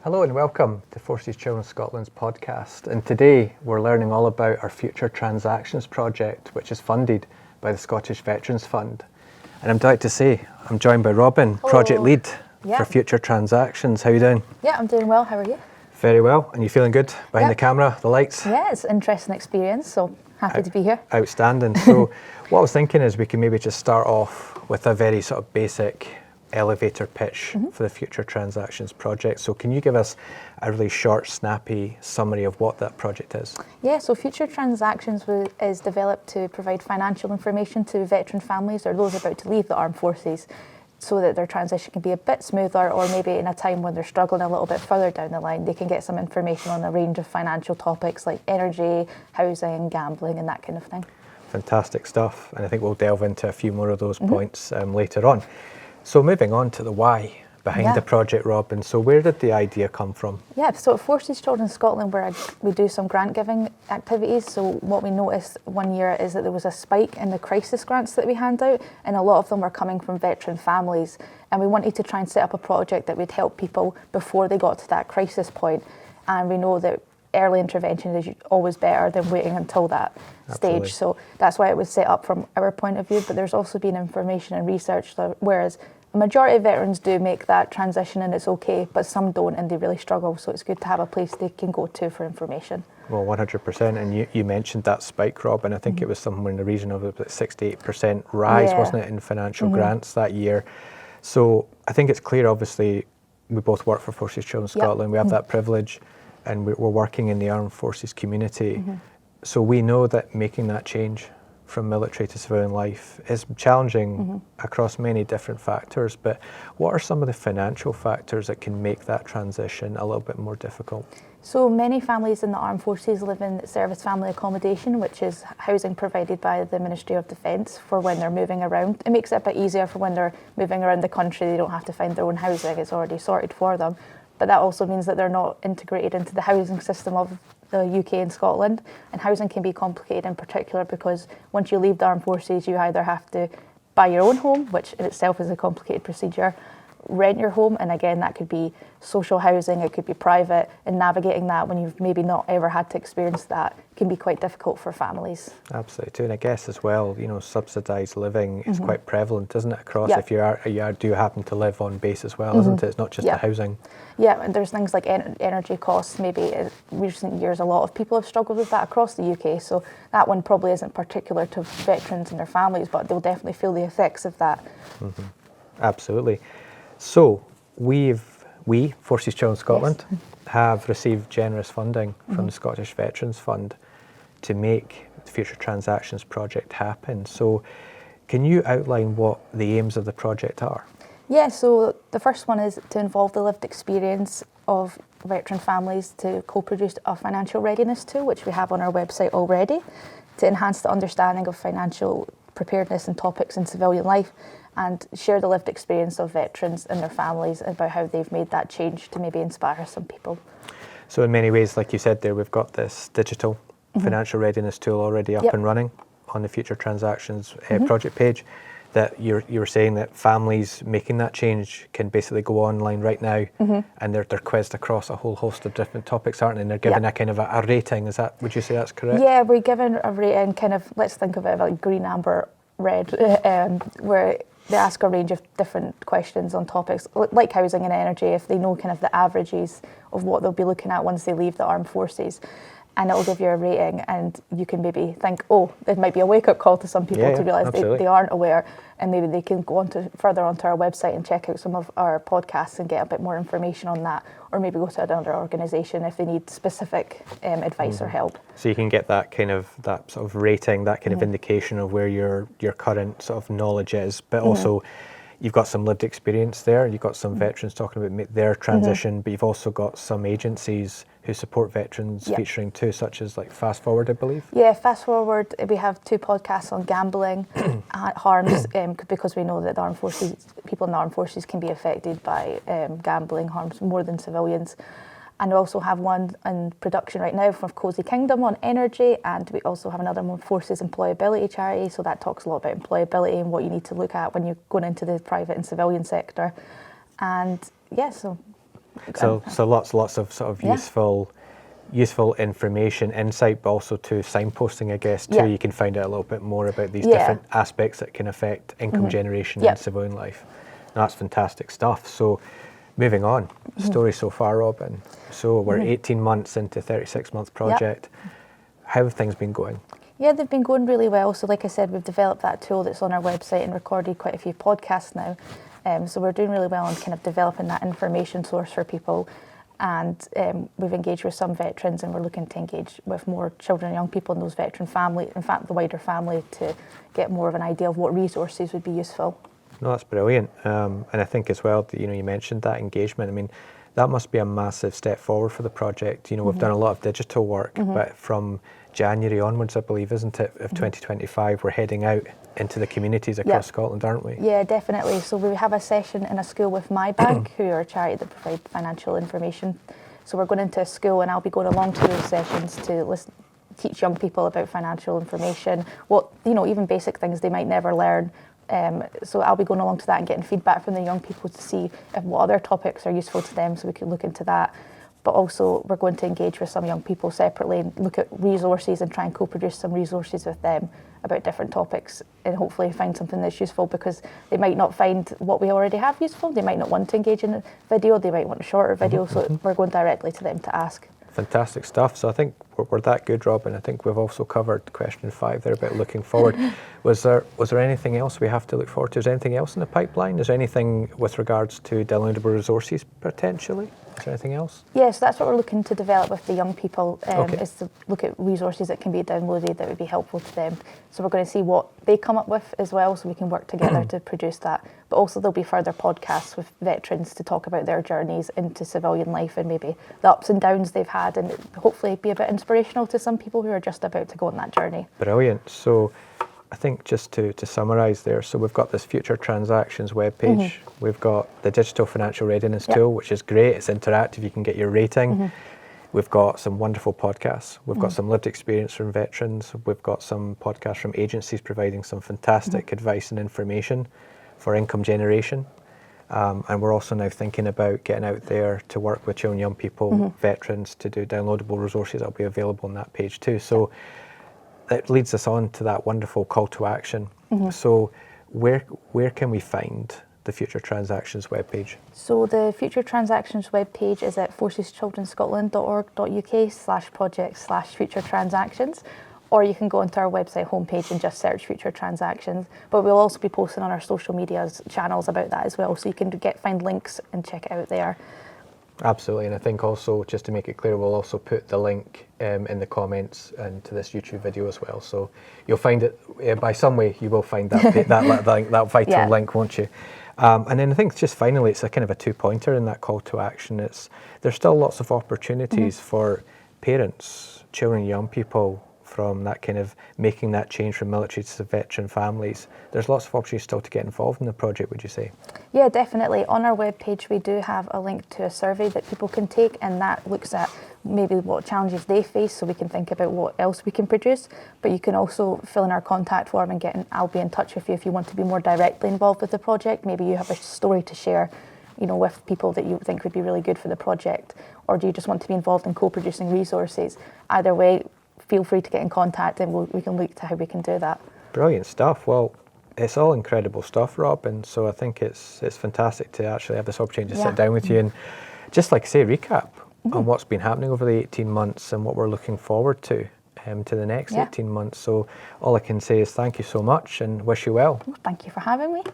Hello and welcome to Forces Children Scotland's podcast. And today we're learning all about our Future Transactions project, which is funded by the Scottish Veterans Fund. And I'm delighted to say I'm joined by Robyn, Hello. Project Lead for Future Transactions. How are you doing? Yeah, I'm doing well. How are you? Very well. And you feeling good behind the camera, the lights? Yeah, it's an interesting experience, so happy to be here. Outstanding. So what I was thinking is we can maybe just start off with a very sort of basic elevator pitch for the Future Transactions project. So can you give us a really short, snappy summary of what that project is? Yeah, so Future Transactions is developed to provide financial information to veteran families or those about to leave the armed forces so that their transition can be a bit smoother, or maybe in a time when they're struggling a little bit further down the line, they can get some information on a range of financial topics like energy, housing, gambling and that kind of thing. Fantastic stuff. And I think we'll delve into a few more of those points later on. So moving on to the why behind the project, Robyn. So where did the idea come from? Yeah, so at Forces Children Scotland, where we do some grant giving activities. So what we noticed one year is that there was a spike in the crisis grants that we hand out, and a lot of them were coming from veteran families. And we wanted to try and set up a project that would help people before they got to that crisis point. And we know that early intervention is always better than waiting until that stage. So that's why it was set up from our point of view. But there's also been information and research, whereas a majority of veterans do make that transition and it's okay, but some don't and they really struggle. So it's good to have a place they can go to for information. Well, 100%. And you mentioned that spike, Rob, and I think it was somewhere in the region of about 68% rise, wasn't it, in financial grants that year. So I think it's clear, obviously, we both work for Forces Children Scotland. We have that privilege, and we're working in the armed forces community. So we know that making that change from military to civilian life is challenging across many different factors, but what are some of the financial factors that can make that transition a little bit more difficult? So many families in the armed forces live in service family accommodation, which is housing provided by the Ministry of Defence for when they're moving around. It makes it a bit easier for when they're moving around the country. They don't have to find their own housing, it's already sorted for them. But that also means that they're not integrated into the housing system of the UK and Scotland. And housing can be complicated in particular because once you leave the armed forces, you either have to buy your own home, which in itself is a complicated procedure, rent your home, and again that could be social housing, it could be private, and navigating that when you've maybe not ever had to experience that can be quite difficult for families. Absolutely too, and I guess as well, you know, subsidised living is quite prevalent, isn't it, across if you do happen to live on base as well, isn't it? It's not just the housing. Yeah, and there's things like energy costs. Maybe in recent years a lot of people have struggled with that across the UK, so that one probably isn't particular to veterans and their families, but they'll definitely feel the effects of that. Absolutely. So we, Forces Children Scotland, have received generous funding from the Scottish Veterans Fund to make the Future Transactions project happen. So can you outline what the aims of the project are? Yeah, so the first one is to involve the lived experience of veteran families to co-produce a financial readiness tool, which we have on our website already, to enhance the understanding of financial preparedness and topics in civilian life, and share the lived experience of veterans and their families about how they've made that change to maybe inspire some people. So in many ways, like you said there, we've got this digital financial readiness tool already up and running on the Future Transactions project page, that you were saying that families making that change can basically go online right now and they're quizzed across a whole host of different topics, aren't they? And they're given a kind of a rating. Would you say that's correct? Yeah, we're given a rating, kind of, let's think of it like green, amber, red, where they ask a range of different questions on topics like housing and energy, if they know kind of the averages of what they'll be looking at once they leave the armed forces. And it'll give you a rating, and you can maybe think, oh, it might be a wake-up call to some people to realise they aren't aware, and maybe they can go further onto our website and check out some of our podcasts and get a bit more information on that, or maybe go to another organisation if they need specific advice or help. So you can get that sort of rating, that kind of indication of where your current sort of knowledge is, but also you've got some lived experience there. You've got some veterans talking about their transition, but you've also got some agencies who support veterans featuring too, such as like Fast Forward, I believe. Yeah, Fast Forward, we have 2 podcasts on gambling harms, because we know that the armed forces, people in the armed forces can be affected by gambling harms more than civilians. And we also have one in production right now from Cozy Kingdom on energy, and we also have another one, Forces Employability Charity, so that talks a lot about employability and what you need to look at when you're going into the private and civilian sector. And yeah, so So lots of sort of useful information, insight, but also to signposting, I guess, too. You can find out a little bit more about these different aspects that can affect income generation in civilian life. That's fantastic stuff. So moving on, story so far, Robyn. So we're 18 months into 36-month project. How have things been going? Yeah, they've been going really well. So like I said, we've developed that tool that's on our website and recorded quite a few podcasts now. So we're doing really well on kind of developing that information source for people. And we've engaged with some veterans, and we're looking to engage with more children and young people in those veteran families, in fact, the wider family, to get more of an idea of what resources would be useful. No, that's brilliant. And I think as well, you mentioned that engagement. I mean, that must be a massive step forward for the project. We've done a lot of digital work, but from January onwards, I believe, isn't it, of 2025, we're heading out into the communities across Scotland, aren't we? Yeah, definitely. So we have a session in a school with My Bank, who are a charity that provide financial information. So we're going into a school, and I'll be going along to those sessions to teach young people about financial information, even basic things they might never learn. So I'll be going along to that and getting feedback from the young people to see what other topics are useful to them, so we can look into that. But also we're going to engage with some young people separately and look at resources and try and co-produce some resources with them about different topics, and hopefully find something that's useful, because they might not find what we already have useful. They might not want to engage in a video, they might want a shorter video, so we're going directly to them to ask. Fantastic stuff. So I think we're that good, Robyn. I think we've also covered question 5 there about looking forward. Was there anything else we have to look forward to? Is there anything else in the pipeline? Is there anything with regards to downloadable resources potentially? Is there anything else? Yes, that's what we're looking to develop with the young people, is to look at resources that can be downloaded that would be helpful to them. So we're going to see what they come up with as well, so we can work together to produce that. But also there'll be further podcasts with veterans to talk about their journeys into civilian life and maybe the ups and downs they've had, and hopefully be a bit inspirational to some people who are just about to go on that journey. Brilliant. So I think just to summarise there, so we've got this Future Transactions webpage, we've got the Digital Financial Readiness tool, which is great, it's interactive, you can get your rating. We've got some wonderful podcasts, we've got some lived experience from veterans, we've got some podcasts from agencies providing some fantastic advice and information for income generation. And we're also now thinking about getting out there to work with children, young people, veterans, to do downloadable resources that'll be available on that page too. So it leads us on to that wonderful call to action. So where can we find the Future Transactions webpage? So the Future Transactions webpage is at forceschildrenscotland.org.uk/project/Future Transactions, or you can go onto our website homepage and just search Future Transactions. But we'll also be posting on our social media channels about that as well, so you can find links and check it out there. Absolutely, and I think also, just to make it clear, we'll also put the link in the comments and to this YouTube video as well. So you'll find it by some way. You will find that that vital link, won't you? And then I think just finally, it's a kind of a 2-pointer in that call to action. There's still lots of opportunities for parents, children, young people, from that kind of making that change from military to veteran families. There's lots of opportunities still to get involved in the project, would you say? Yeah, definitely. On our webpage, we do have a link to a survey that people can take, and that looks at maybe what challenges they face, so we can think about what else we can produce. But you can also fill in our contact form and I'll be in touch with you if you want to be more directly involved with the project. Maybe you have a story to share, with people that you think would be really good for the project, or do you just want to be involved in co-producing resources? Either way, feel free to get in contact, and we can look to how we can do that. Brilliant stuff. Well, it's all incredible stuff, Robyn. So I think it's fantastic to actually have this opportunity to sit down with you and just recap on what's been happening over the 18 months and what we're looking forward to the next 18 months. So all I can say is thank you so much and wish you well. Thank you for having me.